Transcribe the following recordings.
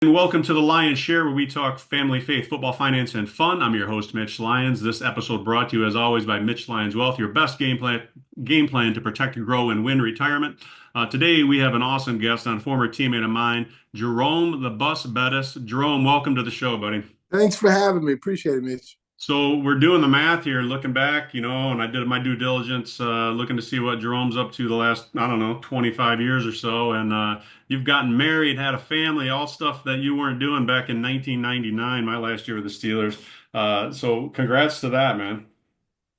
And welcome to the Lyons Share, where we talk family, faith, football, finance, and fun. I'm your host, Mitch Lyons. This episode brought to you, as always, by Mitch Lyons Wealth, your best game plan to protect, grow, and win retirement. Today, we have an awesome guest on, former teammate of mine, Jerome the Bus Bettis. Jerome, welcome to the show, buddy. Thanks for having me. Appreciate it, Mitch. So we're doing the math here, looking back, and I did my due diligence, looking to see what Jerome's up to the last, I don't know, 25 years or so. And you've gotten married, had a family, all stuff that you weren't doing back in 1999, my last year with the Steelers. So congrats to that, man.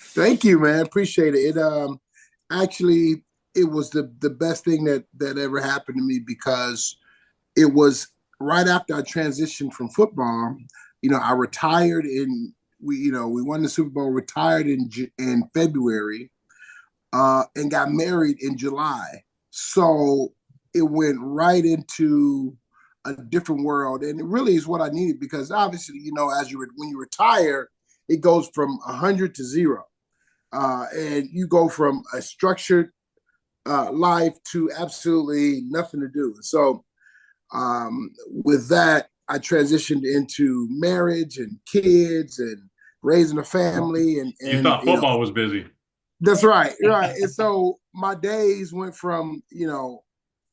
Thank you, man. Appreciate it. Actually it was the best thing that ever happened to me because it was right after I transitioned from football. I retired we won the Super Bowl, retired in February, and got married in July. So it went right into a different world, and it really is what I needed because obviously, when you retire, it goes from 100 to 0, and you go from a structured life to absolutely nothing to do. So with that, I transitioned into marriage and kids and raising a family, and You and thought football was busy. that's right, right. And so my days went from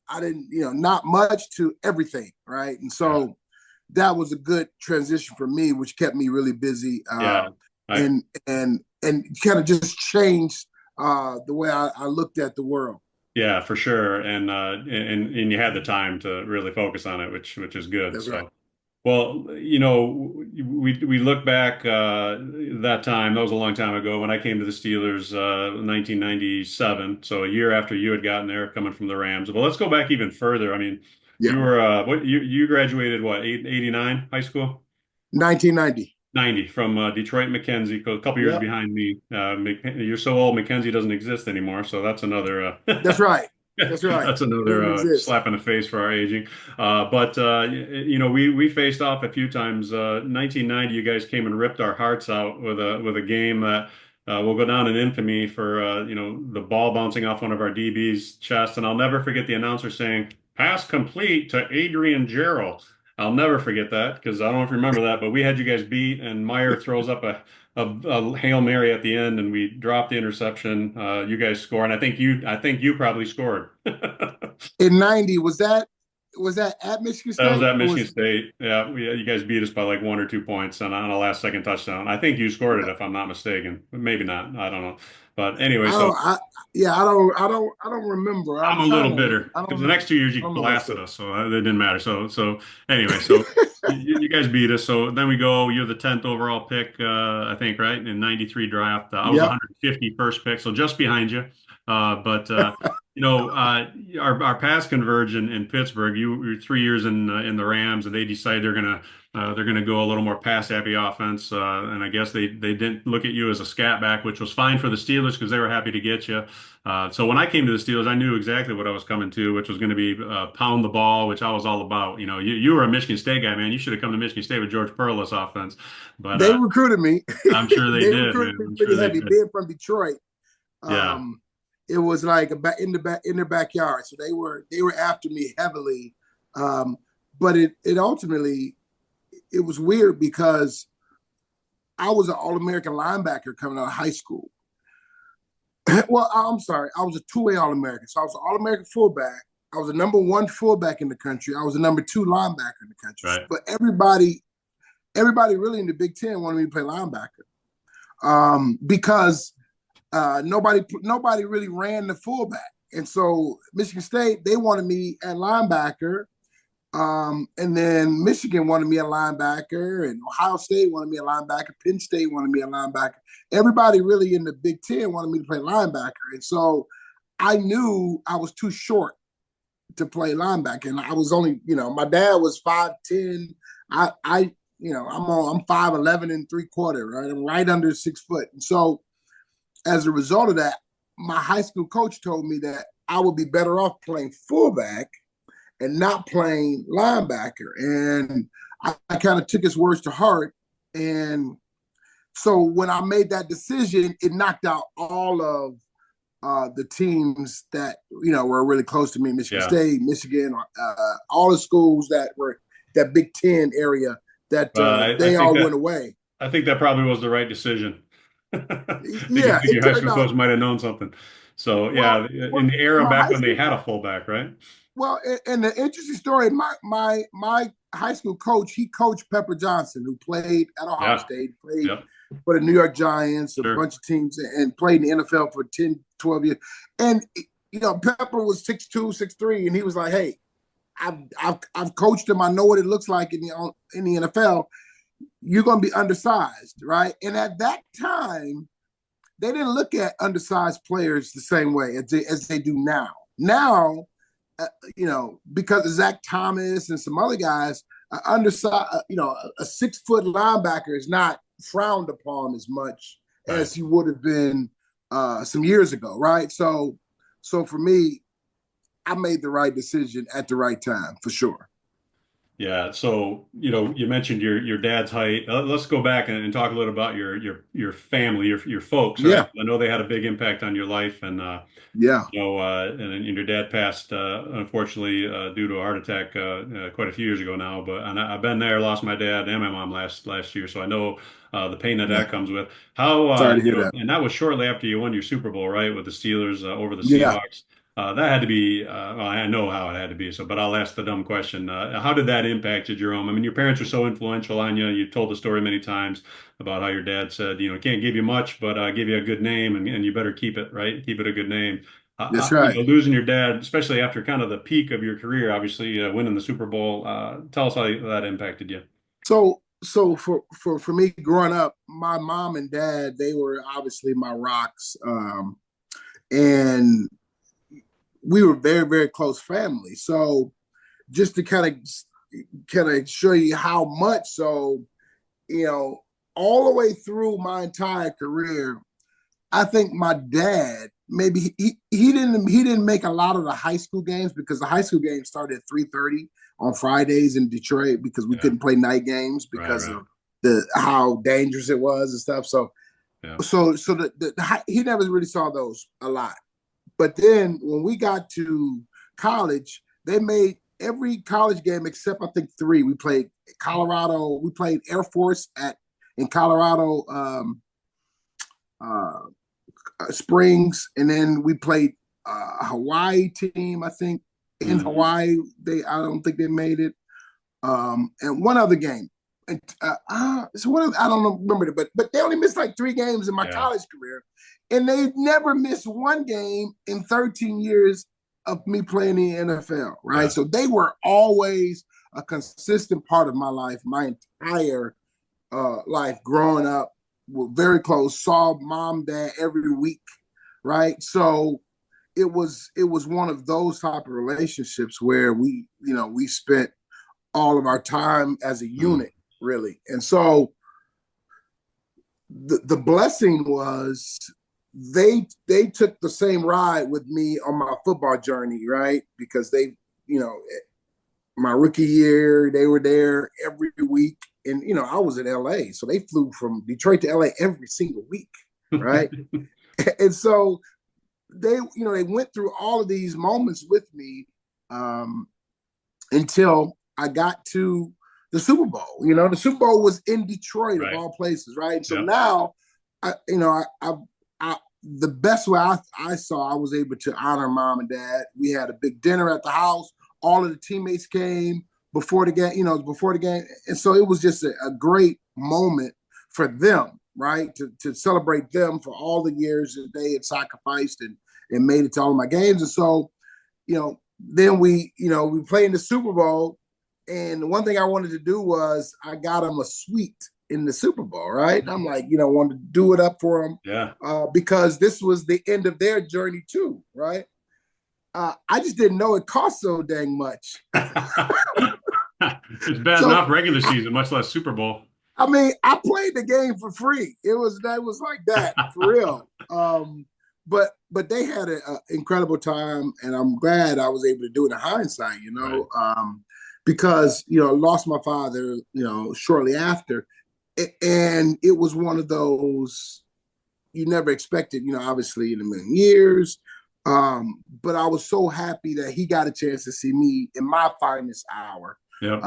I didn't not much to everything, right? And Yeah. so that was a good transition for me, which kept me really busy, Yeah. I, and kind of just changed the way I looked at the world. yeah, for sure. And you had the time to really focus on it, which is good. That's right. So. Well, we look back that time. That was a long time ago when I came to the Steelers, 1997. So a year after you had gotten there, coming from the Rams. But let's go back even further. I mean, Yeah. you were what you graduated what 89 high school? 1990. 90 from Detroit Mackenzie, a couple years Yep. behind me. You're so old, Mackenzie doesn't exist anymore. So that's another That's right. That's right. that's another Doesn't exist. slap in the face for our aging. But we faced off a few times. 1990, you guys came and ripped our hearts out with a game that will go down in infamy for the ball bouncing off one of our DB's chest, and I'll never forget the announcer saying "pass complete to Adrian Gerald." I'll never forget that because I don't know if you remember that, but we had you guys beat, and Meyer throws up a Hail Mary at the end, and we dropped the interception. You guys score, and I think you probably scored. In 90, was that at Michigan That was State at or Michigan was State. Yeah, you guys beat us by like 1 or 2 points on a last second touchdown. I think you scored it yeah. if I'm not mistaken. Maybe not. I don't know. But anyway, I so don't I yeah, I don't remember. I'm I'm a trying little to bitter I because don't the know. next 2 years I you don't know that blasted story. us, so it didn't matter. So anyway, so you guys beat us. So then we go. You're the 10th overall pick, I think, right in '93 draft. I was Yep. 151st pick, so just behind you. But our pass conversion in Pittsburgh. You were 3 years in the Rams, and they decide they're gonna go a little more pass happy offense. And I guess they didn't look at you as a scat back, which was fine for the Steelers because they were happy to get you. So when I came to the Steelers, I knew exactly what I was coming to, which was going to be pound the ball, which I was all about. You were a Michigan State guy, man. You should have come to Michigan State with George Perlis offense, but They recruited me. I'm sure they They did, recruited man. me I'm sure pretty they heavy. did. Being from Detroit, Yeah, um, it was like in their backyard. So they were after me heavily. Um, but it ultimately it was weird because I was an All American linebacker coming out of high school. Well, I'm sorry, I was a two-way All American. So I was an All American fullback. I was the number one fullback in the country. I was the number two linebacker in the country. right. But everybody really in the Big Ten wanted me to play linebacker, because nobody really ran the fullback. And so Michigan State, they wanted me at linebacker. And then Michigan wanted me a linebacker, and Ohio State wanted me a linebacker. Penn State wanted me a linebacker. Everybody really in the Big Ten wanted me to play linebacker. And so I knew I was too short to play linebacker. And I was only, my dad was 5'10". I'm 5'11 and 3/4, right? I'm right under 6 foot. And so as a result of that, my high school coach told me that I would be better off playing fullback and not playing linebacker. And I kind of took his words to heart. And so when I made that decision, it knocked out all of the teams that were really close to me: Michigan Yeah, State, Michigan, all the schools that were that Big Ten area that I they think all that went away. I think that probably was the right decision. You Yeah, think it your high turned school out coach might have known something. So well. yeah, in Well, the era my back high when they school. had a fullback, right? Well, and the interesting story, my high school coach, he coached Pepper Johnson, who played at Ohio Yeah. State, played Yep. for the New York Giants, a Sure. bunch of teams, and played in the NFL for 10, 12 years. And Pepper was 6'2", 6'3", and he was like, "Hey, I've coached him. I know what it looks like in the NFL. You're going to be undersized, right?" And at that time, they didn't look at undersized players the same way as they do now. Now, because of Zach Thomas and some other guys, undersized, a 6 foot linebacker is not frowned upon as much Right. as he would have been some years ago, right? So for me, I made the right decision at the right time for sure. Yeah. So, you mentioned your dad's height. Let's go back and talk a little about your family, your folks, right? Yeah, I know they had a big impact on your life, and yeah, and your dad passed unfortunately due to a heart attack quite a few years ago now. But I've been there, lost my dad and my mom last year, so I know the pain that yeah. that comes with. How Sorry to hear that. and that was shortly after you won your Super Bowl, right, with the Steelers over the Yeah. Seahawks. That had to be, well, I know how it had to be, so, but I'll ask the dumb question. How did that impact you, Jerome? I mean, your parents were so influential on you. You told the story many times about how your dad said, can't give you much, but give you a good name, and you better keep it, right? Keep it a good name. That's right. Losing your dad, especially after kind of the peak of your career, obviously winning the Super Bowl. Tell us how that impacted you. So for me growing up, my mom and dad, they were obviously my rocks. And we were very, very close family. So just to kind of show you how much, so you know, all the way through my entire career, I think my dad maybe he didn't make a lot of the high school games because the high school games started at 3:30 on Fridays in Detroit because we Yeah, couldn't play night games right, because right. of the how dangerous it was and stuff. So Yeah, he never really saw those a lot. But then when we got to college, they made every college game except I think three. We played Colorado. We played Air Force at in Colorado uh, Springs, and then we played Hawaii team. I think in hmm, Hawaii I don't think they made it. And one other game. And, so what I don't remember it, but they only missed like three games in my yeah, college career, and they never missed one game in 13 years of me playing in the NFL. Right, yeah, so they were always a consistent part of my life, my entire life growing up. Were very close. Saw mom, dad every week. Right, so it was one of those type of relationships where we spent all of our time as a mm, unit, really. And so the blessing was they took the same ride with me on my football journey, right? Because you know, my rookie year, they were there every week. And I was in LA. So they flew from Detroit to LA every single week, right? And so they went through all of these moments with me um, until I got to the Super Bowl. The Super Bowl was in Detroit of right. all places, right? So Yep. now, I the best way I saw I was able to honor mom and dad. We had a big dinner at the house. All of the teammates came before the game, before the game, and so it was just a great moment for them, right? To celebrate them for all the years that they had sacrificed and made it to all of my games, and so then we played in the Super Bowl, and one thing I wanted to do was I got him a suite in the Super Bowl, right? And I'm like, wanted to do it up for him Yeah. because this was the end of their journey too, right? I just didn't know it cost so dang much. It's bad So enough regular season, much less Super Bowl. I mean, I played the game for free. That was like that for real. But they had an incredible time, and I'm glad I was able to do it in hindsight. Right. Because I lost my father, shortly after, and it was one of those you never expected. Obviously in a million years. But I was so happy that he got a chance to see me in my finest hour Yep.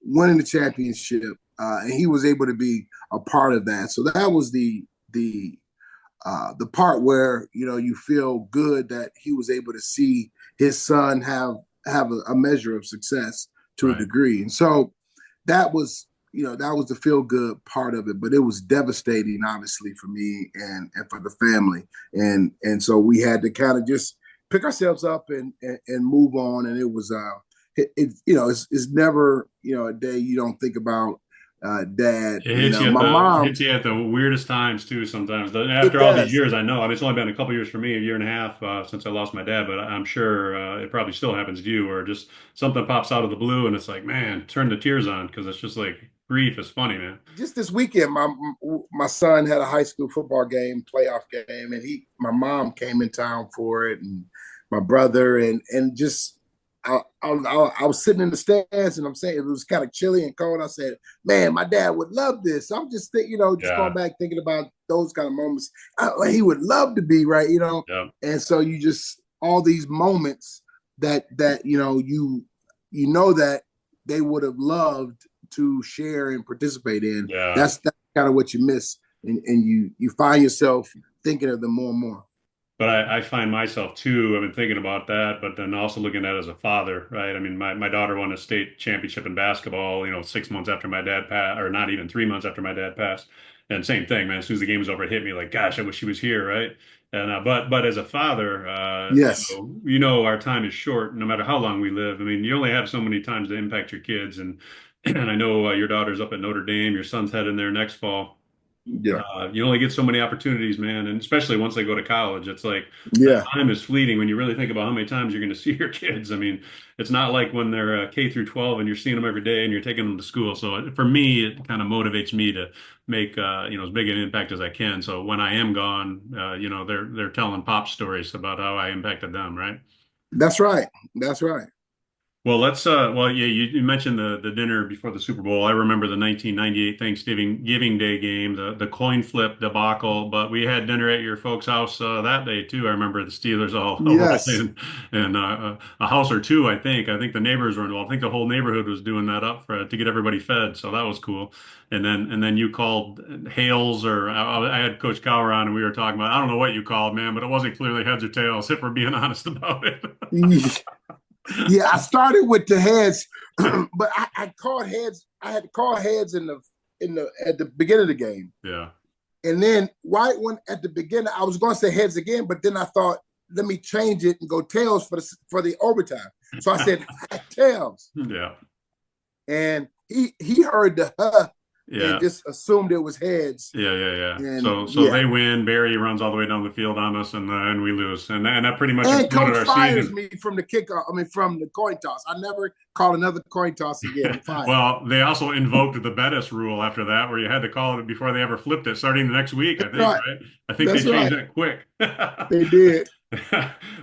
winning the championship, and he was able to be a part of that. So that was the part where you feel good that he was able to see his son have a measure of success to a Right. degree, and so that was that was the feel good part of it. But it was devastating, obviously, for me and for the family, and so we had to kind of just pick ourselves up and move on. And it was it's never a day you don't think about dad. It hits you at My mom, the weirdest times too. Sometimes it after all these does. years, I know. I mean, it's only been a couple years for me, a year and a half since I lost my dad, but I'm sure it probably still happens to you, or just something pops out of the blue, and it's like, man, turn the tears on because it's just like grief is funny, man. Just this weekend, my son had a high school football game, playoff game, and my mom came in town for it, and my brother, and just I was sitting in the stands, and I'm saying it was kind of chilly and cold. I said, "Man, my dad would love this." I'm just just going Yeah, back thinking about those kind of moments. He would love to be right. yeah, And so you just all these moments that you know that they would have loved to share and participate in. yeah. That's kind of what you miss, and you find yourself thinking of them more and more. But I find myself too, I've been thinking about that, but then also looking at it as a father, right? I mean, my daughter won a state championship in basketball, 6 months after my dad passed, or not even 3 months after my dad passed. And same thing, man. As soon as the game was over, it hit me like, gosh, I wish she was here, right? And but as a father, Yes, our time is short, no matter how long we live. I mean, you only have so many times to impact your kids, and and I know your daughter's up at Notre Dame, your son's heading there next fall. yeah, You only get so many opportunities, man, and especially once they go to college, it's like that yeah. time is fleeting when you really think about how many times you're going to see your kids. I mean, it's not like when they're K through 12 and you're seeing them every day and you're taking them to school. So for me, it kind of motivates me to make as big an impact as I can. So when I am gone, they're telling pop stories about how I impacted them, right? That's right. That's right. Well, yeah, you mentioned the dinner before the Super Bowl. I remember the 1998 Thanksgiving Giving Day game, the coin flip debacle, but we had dinner at your folks' house that day too. I remember the Steelers all rolled Yes. in and a house or two, I think. I think the neighbors were involved. I think the whole neighborhood was doing that up to get everybody fed, so that was cool. And then you called Hales or I had Coach Cower on and we were talking about I don't know what you called, man, but it wasn't clearly heads or tails if we're being honest about it. Yeah, I started with the heads, but I called heads. I had to call heads in the at the beginning of the game, Yeah. and then right when at the beginning I was going to say heads again, but then I thought let me change it and go tails for the overtime. So I said tails, Yeah. and he heard the and Yeah. just assumed it was heads, Yeah, yeah, yeah. and So yeah. they win. Barry runs all the way down the field on us, and we lose, and that pretty much And imploded coach our fires season. me from the kickoff. I mean, from the coin toss. I never call another coin toss again. I'm fired. Well, they also invoked the Bettis rule after that, where you had to call it before they ever flipped it, starting the next week, I That's think, right. right? I think they That's changed right. that quick. They did.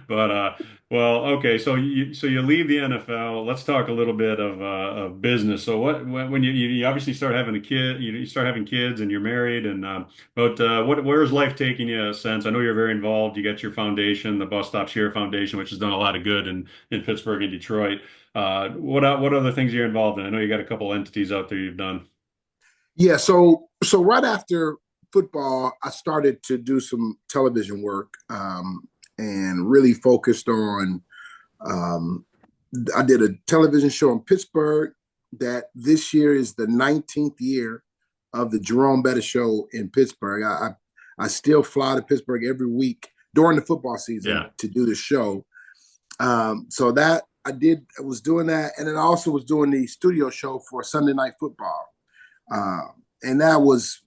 But well, okay. So you leave the NFL. Let's talk a little bit of business. So when you obviously start having a kid, you start having kids, and you're married, and but where's life taking you since? I know you're very involved. You got your foundation, the Bus Stop Share Foundation, which has done a lot of good in Pittsburgh and Detroit. What other things you're involved in? I know you got a couple entities out there you've done. Yeah. So right after football, I started to do some television work, and really focused on. Um, I did a television show in Pittsburgh that this year is the 19th year of the Jerome Bettis show in Pittsburgh. I still fly to Pittsburgh every week during the football season Yeah. to do the show. So that I was doing that, and then I also was doing the studio show for Sunday Night Football, and that was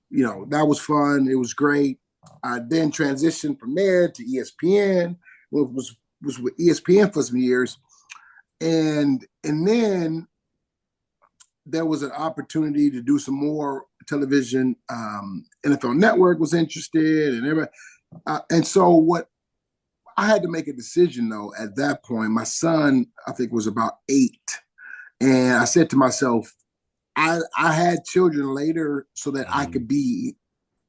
fun. It was great. I then transitioned from there to ESPN. Was with ESPN for some years, and then there was an opportunity to do some more television. NFL Network was interested, and everybody. And so what I had to make a decision though at that point. My son, I think, was about 8, and I said to myself, I had children later so that I Mhm. could be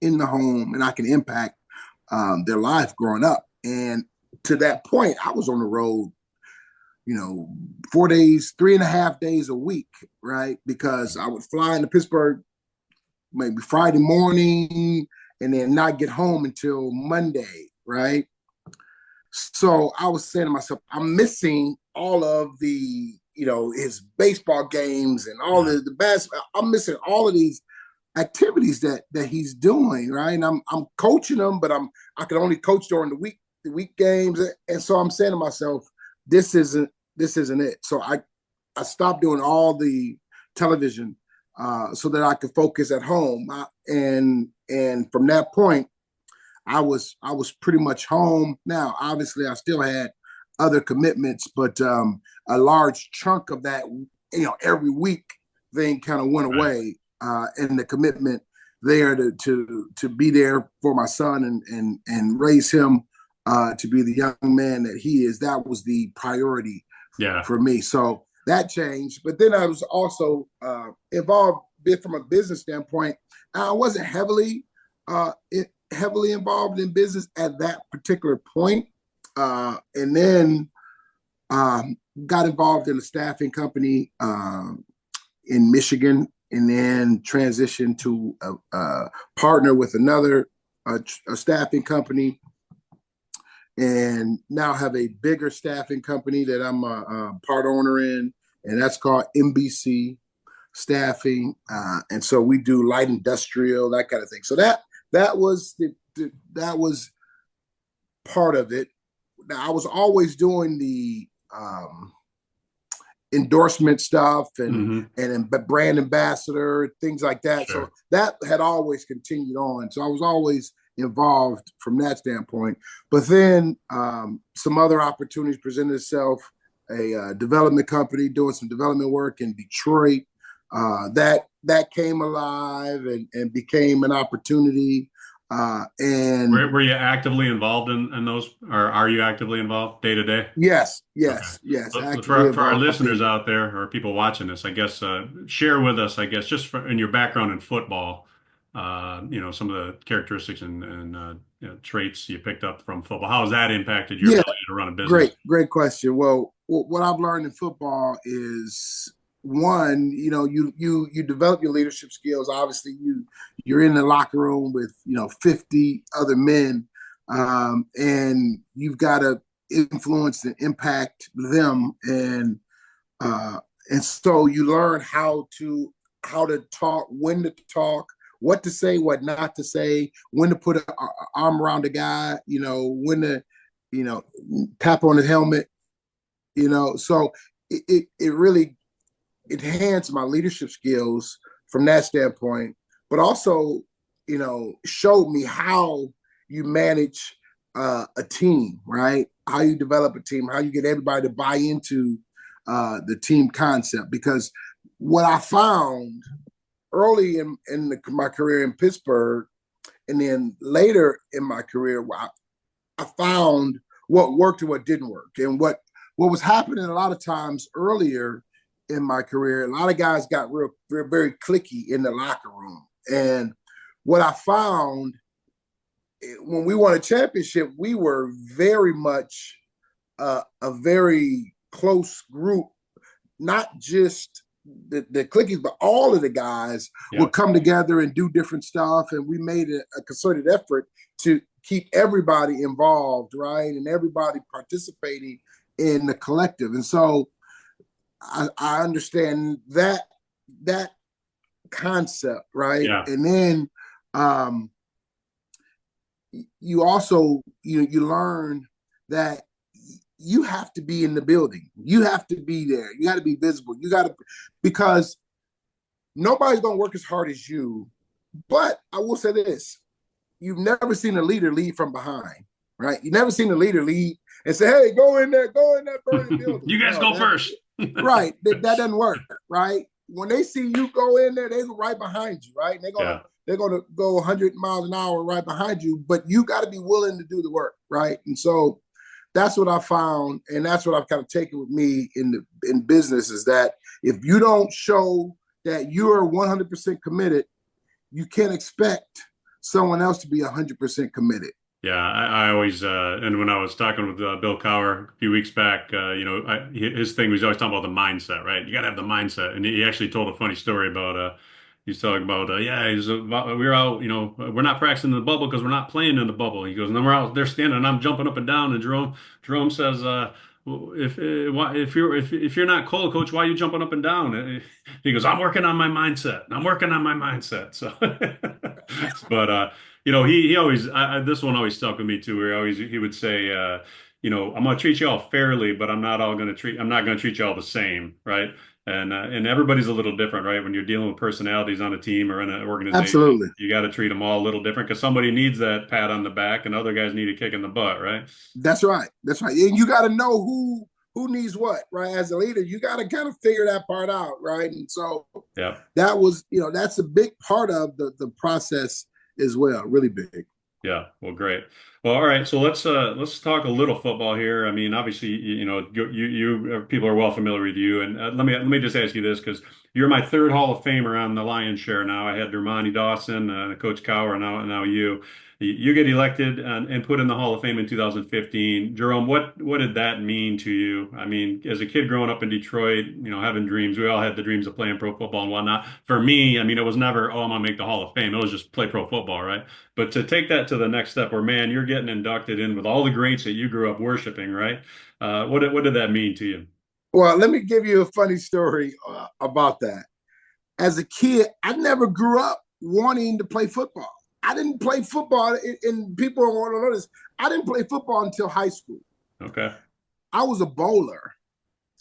in the home and I can impact their life growing up. And to that point, I was on the road, you know, 4 days, 3.5 days a week, right? Because I would fly into Pittsburgh maybe Friday morning and then not get home until Monday, right? So I was saying to myself, I'm missing all of the, his baseball games and all Yeah. the basketball. I'm missing all of these activities that he's doing, right? And I'm coaching them, but I can only coach during the week games. And so I'm saying to myself, this isn't it. So I stopped doing all the television so that I could focus at home. And from that point, I was pretty much home. Now, obviously, I still had other commitments, but a large chunk of that, every week thing kind of went Right. away, and the commitment there to be there for my son and raise him to be the young man that he is. That was the priority Yeah. for me. So that changed. But then I was also involved from a business standpoint. I wasn't heavily involved in business at that particular point. And then got involved in a staffing company in Michigan, and then transitioned to a partner with another a staffing company, and now have a bigger staffing company that I'm a part owner in, and that's called MBC Staffing. And so we do light industrial, that kind of thing. So that was that was part of it. Now, I was always doing the endorsement stuff and brand ambassador, things like that. So Sure. that had always continued on. So I was always involved from that standpoint. But then some other opportunities presented itself. A development company doing some development work in Detroit. That came alive and became an opportunity. And Were you actively involved in those, or are you actively involved day to day? yes, Okay. yes, So actively for our involved listeners in. out there or people watching this, I guess share with us, I guess, in your background in football, some of the characteristics and traits you picked up from football. How has that impacted your Yeah, ability to run a business? great question. Well, what I've learned in football is one, you develop your leadership skills. Obviously, you're in the locker room with 50 other men, and you've got to influence and impact them, and so you learn how to talk, when to talk, what to say, what not to say, when to put an arm around a guy, when to you know tap on his helmet, so it really enhanced my leadership skills from that standpoint, but also showed me how you manage a team, right? How you develop a team, how you get everybody to buy into the team concept. Because what I found early my career in Pittsburgh, and then later in my career, I found what worked and what didn't work. And what was happening a lot of times earlier in my career, a lot of guys got real very cliquey in the locker room. And what I found when we won a championship, we were very much a very close group, not just the clickies, but all of the guys Yeah. would come together and do different stuff. And we made a concerted effort to keep everybody involved, right? And everybody participating in the collective. And so I understand that concept, right? Yeah. And then you also you learn that you have to be in the building. You have to be there. You got to be visible. You got to, because nobody's going to work as hard as you. But I will say this: you've never seen a leader lead from behind, right? You've never seen a leader lead and say, "Hey, go in there, burning building." You guys No, go first. right. That doesn't work, right? When they see you go in there, they go right behind you, right? And Yeah. they're gonna go 100 miles an hour right behind you, but you got to be willing to do the work, right? And so that's what I found, and that's what I've kind of taken with me in business, is that if you don't show that you're 100% committed, you can't expect someone else to be 100% committed. Yeah, I always and when I was talking with Bill Cowher a few weeks back, his thing was always talking about the mindset, right? You got to have the mindset, and he actually told a funny story about he's talking about we're out, we're not practicing in the bubble because we're not playing in the bubble. He goes, and then we're out there standing, and I'm jumping up and down, and Jerome says, well, if you're not cold, coach, why are you jumping up and down? He goes, I'm working on my mindset. I'm working on my mindset. So, but he always this one always stuck with me too. Where he would say, I'm going to treat you all fairly, but I'm not going to treat you all the same, right? And everybody's a little different, right? When you're dealing with personalities on a team or in an organization, Absolutely. you got to treat them all a little different because somebody needs that pat on the back, and other guys need a kick in the butt, right? That's right. That's right. And you got to know who needs what, right? As a leader, you got to kind of figure that part out, right? And so Yeah. that was, that's a big part of the process as well, really big. Yeah, well, great. Well, all right. So let's talk a little football here. I mean, obviously, people are well familiar with you, and let me just ask you this because you're my third Hall of Famer on the Lyons Share now. I had Dermontti Dawson, Coach Cowher, and now you. You get elected and put in the Hall of Fame in 2015. Jerome, what did that mean to you? I mean, as a kid growing up in Detroit, having dreams, we all had the dreams of playing pro football and whatnot. For me, I mean, it was never, oh, I'm gonna make the Hall of Fame. It was just play pro football, right? But to take that to the next step where, man, you're getting inducted in with all the greats that you grew up worshiping, right? What did that mean to you? Well, let me give you a funny story about that. As a kid, I never grew up wanting to play football. I didn't play football, and people don't want to know this. I didn't play football until high school. Okay. I was a bowler.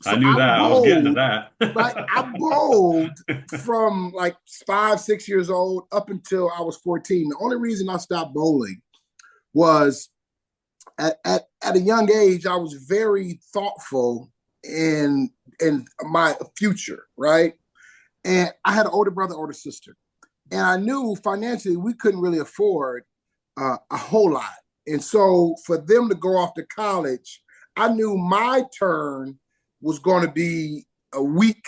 I So knew I that. I was getting to bowled, that. right? I bowled from like 5, 6 years old up until I was 14. The only reason I stopped bowling was at a young age, I was very thoughtful in my future, right? And I had an older brother, older sister. And I knew financially we couldn't really afford a whole lot. And so for them to go off to college, I knew my turn was going to be a weak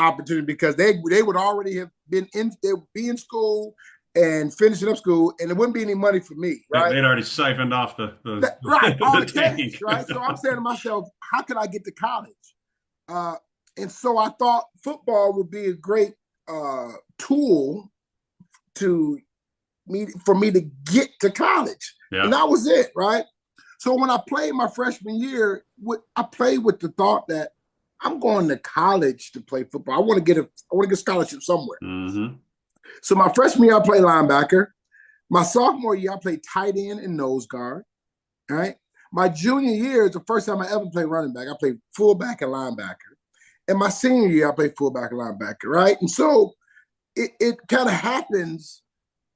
opportunity because they would already have they would be in school and finishing up school, and there wouldn't be any money for me, right? They'd already siphoned off Right, all the the cash, tank. right? So I'm saying to myself, how can I get to college? Uh, and so I thought football would be a great tool to for me to get to college. And Yeah. that was it, right? So when I played my freshman year, I played with the thought that I'm going to college to play football. I want to get a scholarship somewhere. Hmm. So my freshman year, I played linebacker. My sophomore year, I played tight end and nose guard. All right. My junior year is the first time I ever played running back. I played fullback and linebacker. And my senior year, I played fullback and linebacker, right? And so it kind of happens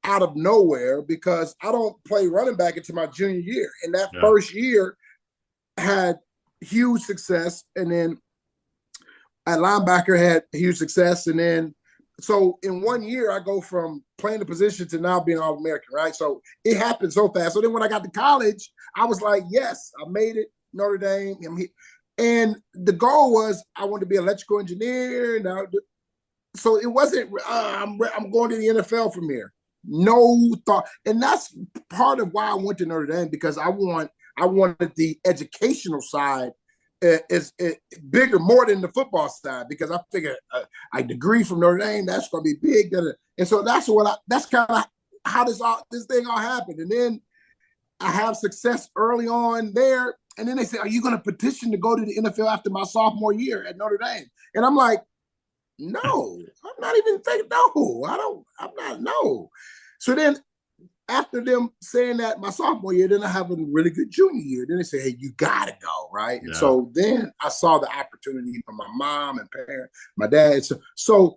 out of nowhere because I don't play running back until my junior year. And that Yeah. first year had huge success. And then at linebacker had huge success. And then so in 1 year, I go from playing the position to now being All American, right? So it happened so fast. So then when I got to college, I was like, yes, I made it, Notre Dame. And the goal was I wanted to be an electrical engineer. So it wasn't, I'm going to the NFL from here. No thought. And that's part of why I went to Notre Dame because I wanted the educational side is bigger more than the football side because I figured a degree from Notre Dame that's going to be big, and so that's kind of how this thing all happened. And then I have success early on there, and then they say, "Are you going to petition to go to the NFL after my sophomore year at Notre Dame?" And I'm like, "No, I'm not even thinking. No, I don't. I'm not. No." So then after them saying that my sophomore year, then I have a really good junior year. Then they say, hey, you gotta go, right? And Yeah. so then I saw the opportunity from my mom and parents, my dad. So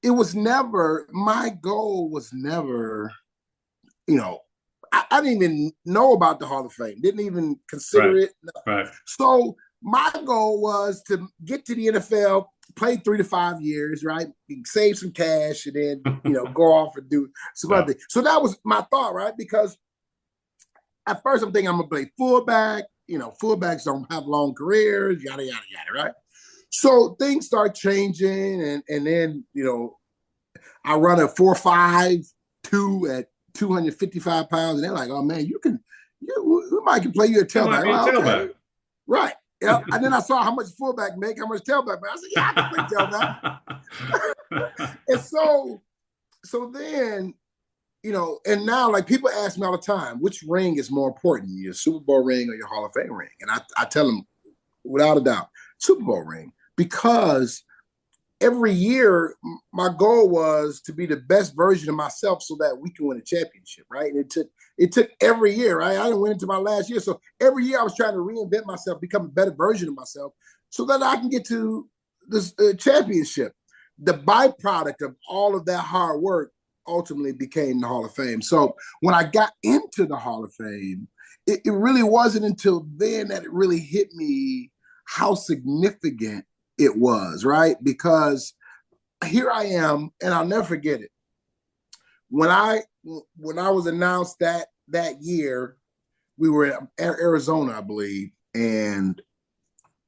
it was never, my goal was never, I didn't even know about the Hall of Fame, didn't even consider Right. it. Right. So my goal was to get to the NFL, play 3 to 5 years, right? Save some cash and then, go off and do some Yeah. other things. So that was my thought, right? Because at first I'm thinking I'm gonna play fullback. Fullbacks don't have long careers, yada, yada, yada, right? So things start changing and then, I run a 4.52 at 255 pounds, and they're like, "Oh man, we might can play you a You might tailback." I'm be a like, okay, tailback. right. Yeah. And then I saw how much fullback make, how much tailback make. I said, yeah, I can play tailback. And so then, and now like people ask me all the time, which ring is more important, your Super Bowl ring or your Hall of Fame ring? And I tell them without a doubt, Super Bowl ring, because every year my goal was to be the best version of myself so that we can win a championship, right? And it took every year, right? I didn't win into my last year. So every year I was trying to reinvent myself, become a better version of myself so that I can get to this championship. The byproduct of all of that hard work ultimately became the Hall of Fame. So when I got into the Hall of Fame, it really wasn't until then that it really hit me how significant it was, right? Because here I am, and I'll never forget it. When I was announced that year, we were in Arizona, I believe, and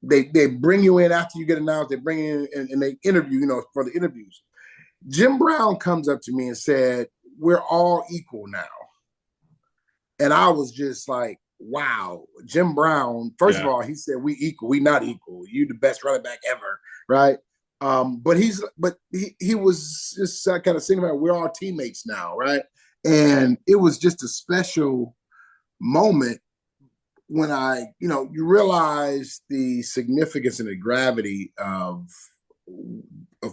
they bring you in after you get announced. They bring you in and they interview, for the interviews. Jim Brown comes up to me and said, "We're all equal now," and I was just like, "Wow, Jim Brown." First of Yeah. all, he said, "We equal. We not equal. You the best running back ever, right?" But he was just kind of saying about we're all teammates now, right? And it was just a special moment when you realize the significance and the gravity of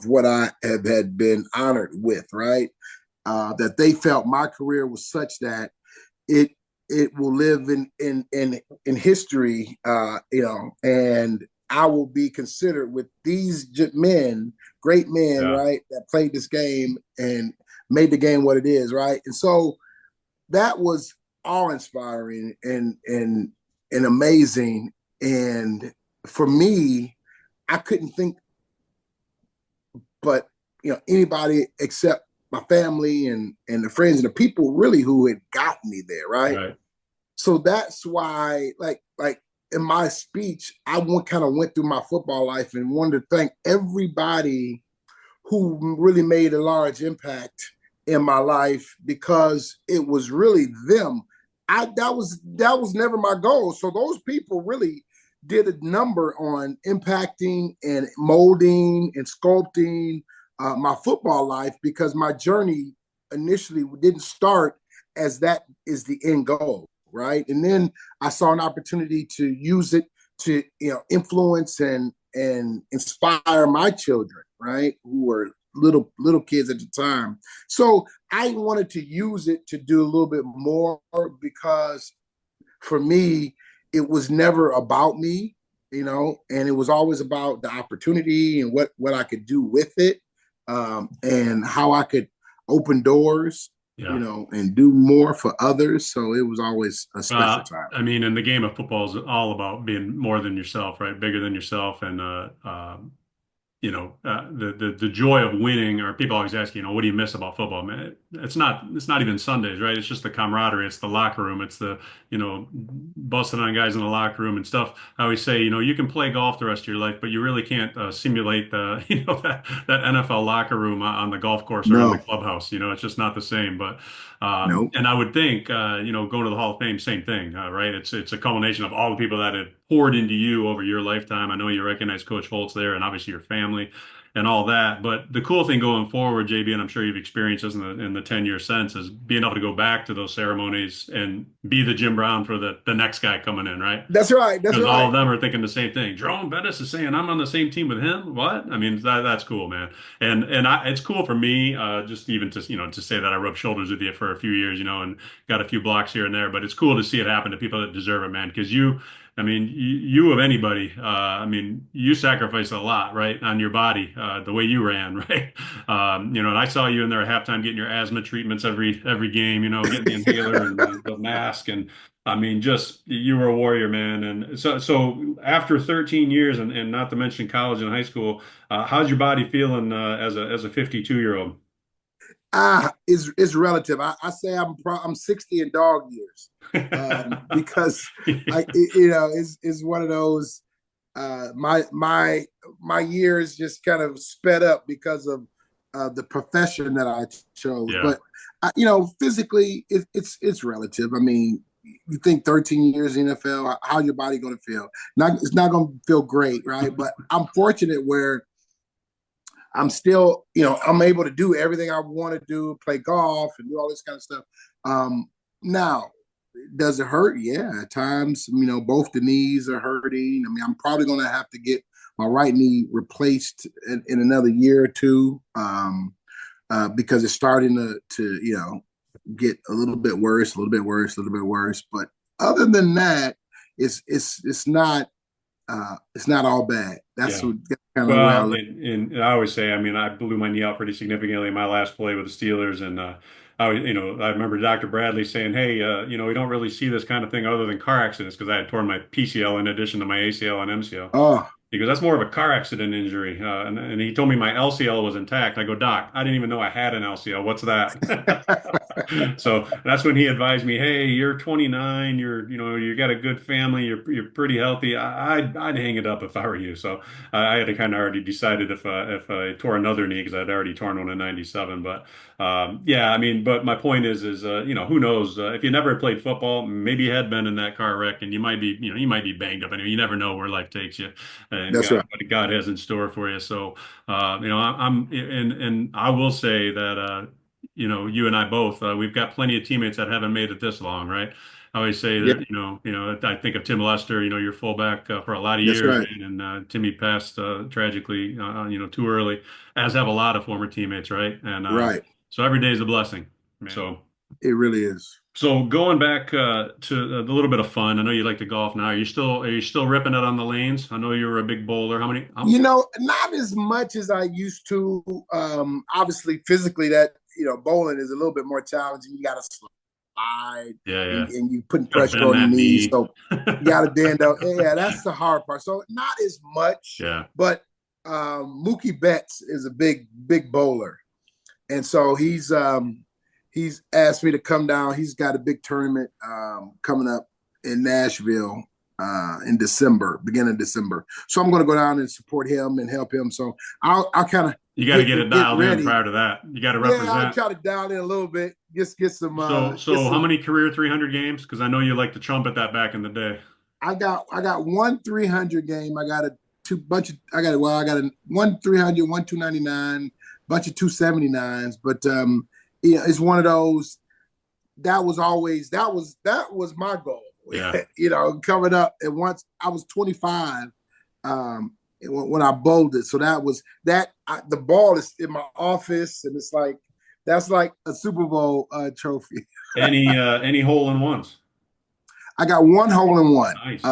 what I had been honored with, right? That they felt my career was such that it it will live in history, and I will be considered with these men, great men, Yeah. right, that played this game and made the game what it is, right? And so that was awe inspiring and amazing. And for me, I couldn't think but anybody except my family and the friends and the people really who had gotten me there, right? Right. So that's why, like in my speech, I kind of went through my football life and wanted to thank everybody who really made a large impact in my life because it was really them. That was never my goal. So those people really did a number on impacting and molding and sculpting my football life because my journey initially didn't start as that is the end goal, right? And then I saw an opportunity to use it to influence and inspire my children, right, who were little kids at the time. So I wanted to use it to do a little bit more because for me, it was never about me, and it was always about the opportunity and what I could do with it, and how I could open doors, Yeah. and do more for others. So it was always a special time. I mean, and the game of football is all about being more than yourself, right? Bigger than yourself, and the joy of winning. Or people always ask, what do you miss about football, man? It's not even Sundays, right? It's just the camaraderie, it's the locker room, it's the busting on guys in the locker room and stuff. I always say, you can play golf the rest of your life, but you really can't simulate the that NFL locker room on the golf course or in the No, clubhouse. It's just not the same. But no, and I would think, going to the Hall of Fame, same thing, right? It's a culmination of all the people that have poured into you over your lifetime. I know you recognize Coach Holtz there, and obviously your family and all that. But the cool thing going forward, JB, and I'm sure you've experienced this in the 10 year since, is being able to go back to those ceremonies and be the Jim Brown for the next guy coming in, right? that's right. That's Because all right. of them are thinking the same thing. Jerome Bettis is saying I'm on the same team with him. What? I mean, that's cool, man. And it's cool for me, just even to to say that I rubbed shoulders with you for a few years, and got a few blocks here and there. But it's cool to see it happen to people that deserve it, man. Because I mean, you of anybody, I mean, you sacrificed a lot, right, on your body, the way you ran, right? And I saw you in there at halftime getting your asthma treatments every game, getting the inhaler and the mask and. I mean, just you were a warrior, man. And so after 13 years, and not to mention college and high school, how's your body feeling as a 52-year-old? Is relative. I say I'm 60 in dog years, because it's one of those. My years just kind of sped up because of the profession that I chose. Yeah. But physically, it's relative. I mean, you think 13 years in the NFL, how your body going to feel? It's not going to feel great, right? But I'm fortunate where I'm still, I'm able to do everything I want to do, play golf and do all this kind of stuff. Now, does it hurt? Yeah, at times, both the knees are hurting. I mean, I'm probably going to have to get my right knee replaced in another year or two, because it's starting to get a little bit worse, a little bit worse, a little bit worse. But other than that, it's not all bad. That's Yeah. kind of the way I Well, look. and I always say, I mean, I blew my knee out pretty significantly in my last play with the Steelers, and I remember Dr. Bradley saying, "Hey, we don't really see this kind of thing other than car accidents because I had torn my PCL in addition to my ACL and MCL." Oh, He goes, "That's more of a car accident injury," and he told me my LCL was intact. I go, "Doc, I didn't even know I had an LCL. What's that?" So that's when he advised me, "Hey, you're 29. You got a good family. You're pretty healthy. I'd hang it up if I were you." So I had to kind of already decided if I tore another knee because I'd already torn one in '97. But yeah, I mean, but my point is who knows? If you never played football, maybe you had been in that car wreck, and you might be banged up. Anyway, you never know where life takes you, and that's God, right. what God has in store for you. So, and I will say that, you and I both, we've got plenty of teammates that haven't made it this long, right? I always say Yeah, that, I think of Tim Lester, your fullback for a lot of that's years, right. man, and Timmy passed tragically, too early, as have a lot of former teammates, right? And Right. so every day is a blessing. So. It really is. So going back to a little bit of fun, I know you like to golf now. Are you still ripping it on the lanes? I know you were a big bowler. How many? Not as much as I used to. Obviously, physically, that bowling is a little bit more challenging. You got to slide, Yeah, yeah. and you putting Got to pressure bend on your that knees, knee. so you got to bend up. Yeah, that's the hard part. So not as much, Yeah. but Mookie Betts is a big bowler, and so he's asked me to come down. He's got a big tournament coming up in Nashville in December, beginning of December. So I'm going to go down and support him and help him. So I'll kind of You got to get get it get dialed in ready. prior to that. You got to Yeah, I'll represent. try to dial in a little bit. Just get some So how many career 300 games? Because I know you like to trumpet that back in the day. I got one 300 game. I got a two bunch of I got a one 300, one 299, bunch of 279s. But it's one of those that was my goal. Yeah. Coming up, and once I was 25 when I bowled it. So that was that. The ball is in my office, and it's like that's like a Super Bowl trophy. Any hole in ones? I got one hole in one, Nice.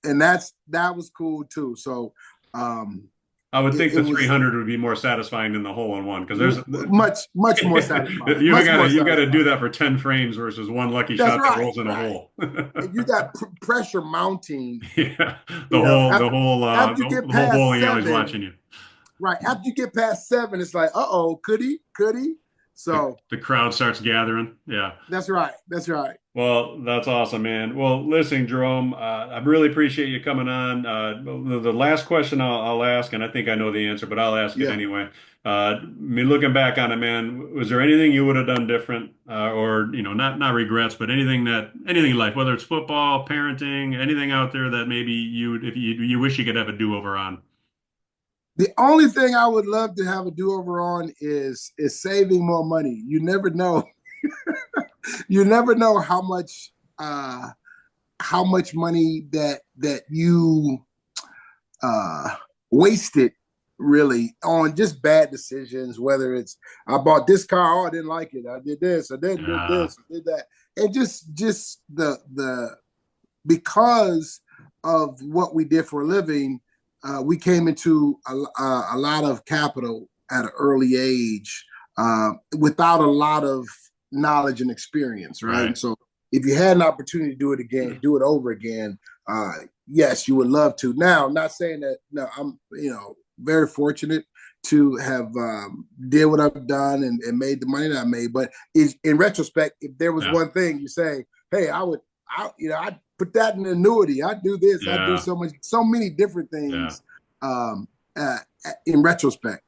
and that was cool too. So I would it, think it the was 300 would be more satisfying than the hole in one because there's much more satisfying. you've Much got to more you've got to do satisfying. that for 10 frames versus one lucky That's shot that right, rolls in a right. hole. And you got pressure mounting. Yeah, the You know, whole the after, whole uh after you the, get the whole past bowling alley's seven, watching you. right? After you get past seven, it's like, could he? Could he? The, So the crowd starts gathering. Yeah. that's right. That's right. Well, that's awesome, man. Well, listen, Jerome, I really appreciate you coming on. The last question I'll ask, and I think I know the answer, but I'll ask it Yeah. anyway. Me looking back on it, man, was there anything you would have done different, or not regrets, but anything in life, whether it's football, parenting, anything out there that maybe if you wish you could have a do-over on? The only thing I would love to have a do over on is saving more money. You never know. You never know how much money that you uh, wasted really on just bad decisions. Whether it's I bought this car, oh I didn't like it, I did this, I didn't did Yeah, this, I did that, and just the because of what we did for a living, we came into a lot of capital at an early age without a lot of knowledge and experience, right? right. And so, if you had an opportunity to do it again, do it over again, yes, you would love to. Now, I'm not saying that. No, I'm very fortunate to have did what I've done and made the money that I made. But in retrospect, if there was Yeah, one thing you say, hey, I'd put that in annuity. I'd do this. I'd do yeah, so many different yeah. things um, uh, in retrospect.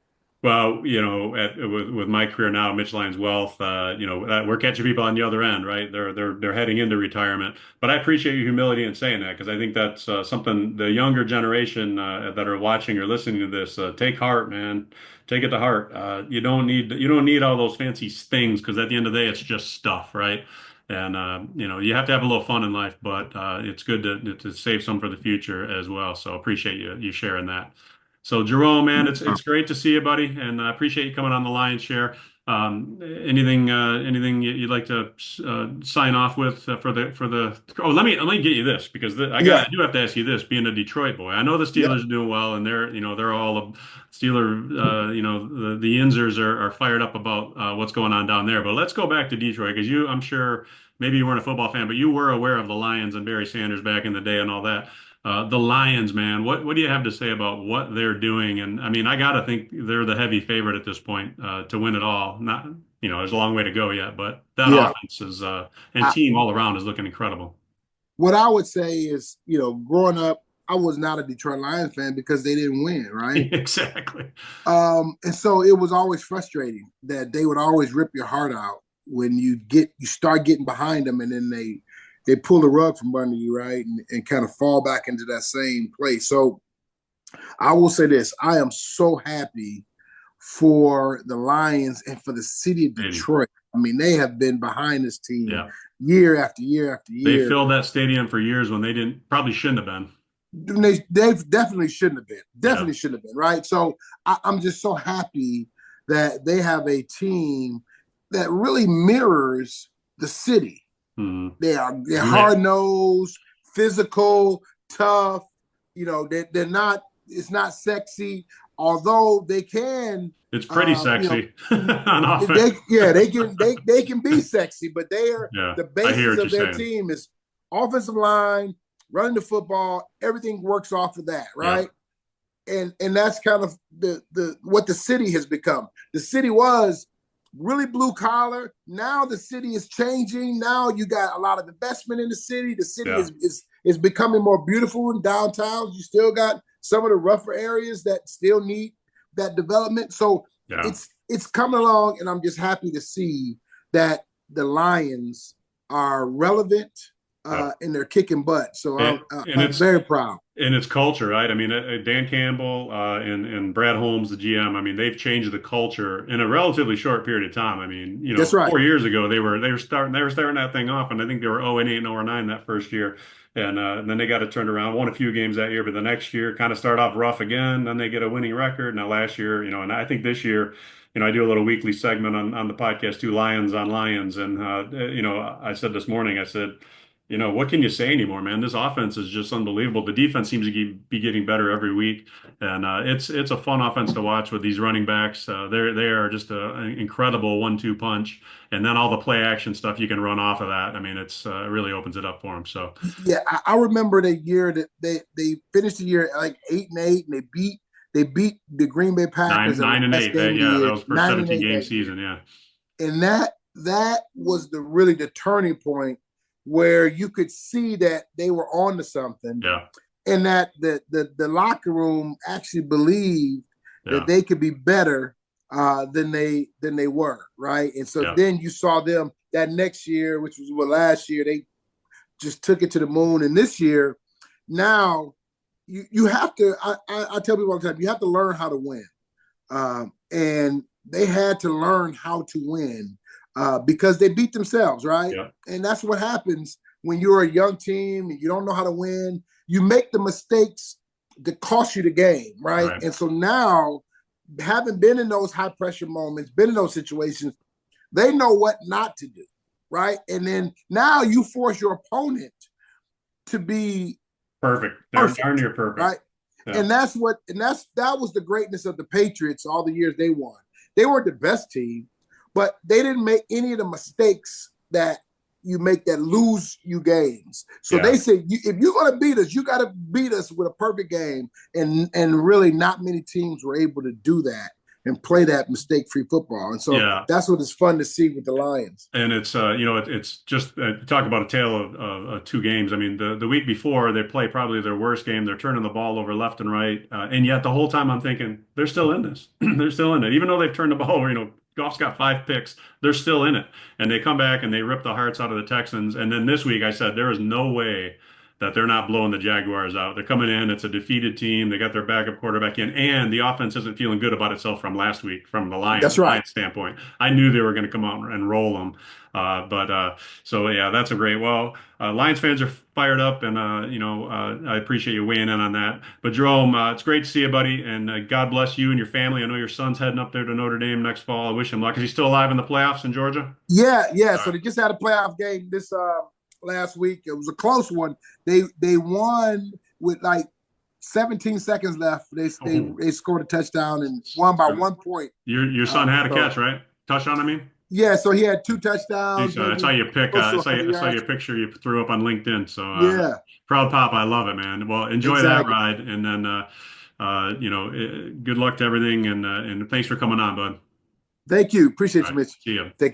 Well, with my career now, Mitch Lyons Wealth, we're catching people on the other end, right? They're heading into retirement. But I appreciate your humility in saying that because I think that's something the younger generation that are watching or listening to this take heart, man. Take it to heart. You don't need all those fancy things because at the end of the day, it's just stuff, right? And you have to have a little fun in life, but it's good to save some for the future as well. So appreciate you sharing that. So Jerome, man, it's great to see you, buddy, and I appreciate you coming on the Lions Share. Anything you'd like to sign off with for the? Oh, let me get you this because I Yeah, do have to ask you this. Being a Detroit boy, I know the yeah, Steelers are doing well, and they're all Steeler. The Yinzers are fired up about what's going on down there. But let's go back to Detroit because I'm sure maybe you weren't a football fan, but you were aware of the Lions and Barry Sanders back in the day and all that. The Lions, man, what do you have to say about what they're doing? And I mean, I gotta think they're the heavy favorite at this point to win it all. Not, there's a long way to go yet, but that yeah. offense is and team all around is looking incredible. What I would say is, growing up, I was not a Detroit Lions fan because they didn't win, right? Exactly. And so it was always frustrating that they would always rip your heart out when you start getting behind them, and then they pull the rug from under you, right, and kind of fall back into that same place. So I will say this: I am so happy for the Lions and for the city of Maybe. Detroit. I mean, they have been behind this team Yeah. year after year after They year. filled that stadium for years when they didn't probably shouldn't have been. They definitely shouldn't have been. Yeah. Definitely shouldn't have been. Right. So I'm just so happy that they have a team that really mirrors the city. Mhm. They're Grit. hard nosed, physical, tough. They're not. It's not sexy, although they can. It's pretty You know, sexy on offense. they can be sexy, but they are Yeah. the I hear basis what you're of their saying. team is offensive line, running the football. Everything works off of that, Yeah. right? And that's kind of the what the city has become. The city was really blue collar. Now the city is changing. Now you got a lot of investment in the city. The city Yeah. is becoming more beautiful in downtowns. You still got some of the rougher areas that still need that development. So Yeah. it's coming along, and I'm just happy to see that the Lions are relevant Yeah. and they're kicking butt. So And, and I'm it's very proud. and it's culture, right? I mean, Dan Campbell and Brad Holmes, the GM. I mean, they've changed the culture in a relatively short period of time. I mean, That's right. 4 years ago they were starting that thing off, and I think they were 0-8 and 0-9 that first year, and then they got it turned around. Won a few games that year, but the next year kind of start off rough again. Then they get a winning record. Now last year, and I think this year. I do a little weekly segment on the podcast too, Lions on Lions, and I said this morning, I said. What can you say anymore, man? This offense is just unbelievable. The defense seems to be getting better every week, and it's a fun offense to watch with these running backs. They are just an incredible 1-2 punch, and then all the play action stuff you can run off of that. I mean, it really opens it up for them. So Yeah, I remember the year that they finished the year like 8-8, and they beat the Green Bay Packers nine in the nine and last eight. game of the That year, was for 17 9-8 game that year. season. Yeah, And that was the turning point where you could see that they were on to something, yeah, and that the locker room actually believed that yeah, they could be better than they were, right? And so yeah. then you saw them that next year, which was what last year, they just took it to the moon. And this year, now you have to. I tell people all the time, you have to learn how to win, and they had to learn how to win because they beat themselves, right? Yeah. And that's what happens when you're a young team and you don't know how to win. You make the mistakes that cost you the game, right? Right. And so now, having been in those high pressure moments, been in those situations, they know what not to do, right? And then now you force your opponent to be Perfect. Darn perfect, near perfect. right? Yeah. And that was the greatness of the Patriots all the years they won. They weren't the best team, but they didn't make any of the mistakes that you make that lose you games. So Yeah. they said, if you're going to beat us, you got to beat us with a perfect game. And really, not many teams were able to do that. and play that mistake-free football. And so Yeah. that's what is fun to see with the Lions. And it's it's just talk about a tale of two games. I mean, the week before they play probably their worst game. They're turning the ball over left and right, and yet the whole time I'm thinking they're still in this. They're still in it, even though they've turned the ball over. Goff's got 5 picks. They're still in it, and they come back and they rip the hearts out of the Texans. And then this week I said there is no way that they're not blowing the Jaguars out. They're coming in. It's a defeated team. They got their backup quarterback in, and the offense isn't feeling good about itself from last week, from the That's right. Lions standpoint. I knew they were going to come out and roll them. So yeah, that's a great. Well, Lions fans are fired up, and I appreciate you weighing in on that. But Jerome, it's great to see you, buddy, and God bless you and your family. I know your son's heading up there to Notre Dame next fall. I wish him luck. Is he still alive in the playoffs in Georgia? Yeah, yeah. All So right. they just had a playoff game this last week. It was a close one. They won with like 17 seconds left. Oh, They scored a touchdown and won by 1 point. your son had a So catch, right? Touchdown, I mean. yeah, so he had 2 touchdowns, I saw maybe you pick. close to I 100 saw yards. your picture you threw up on LinkedIn. So Yeah, proud pop. I love it, man. Well, enjoy that exactly. ride, and then good luck to everything, and thanks for coming on, bud. Thank you. Appreciate All you, right, Mitch. see ya. Take care.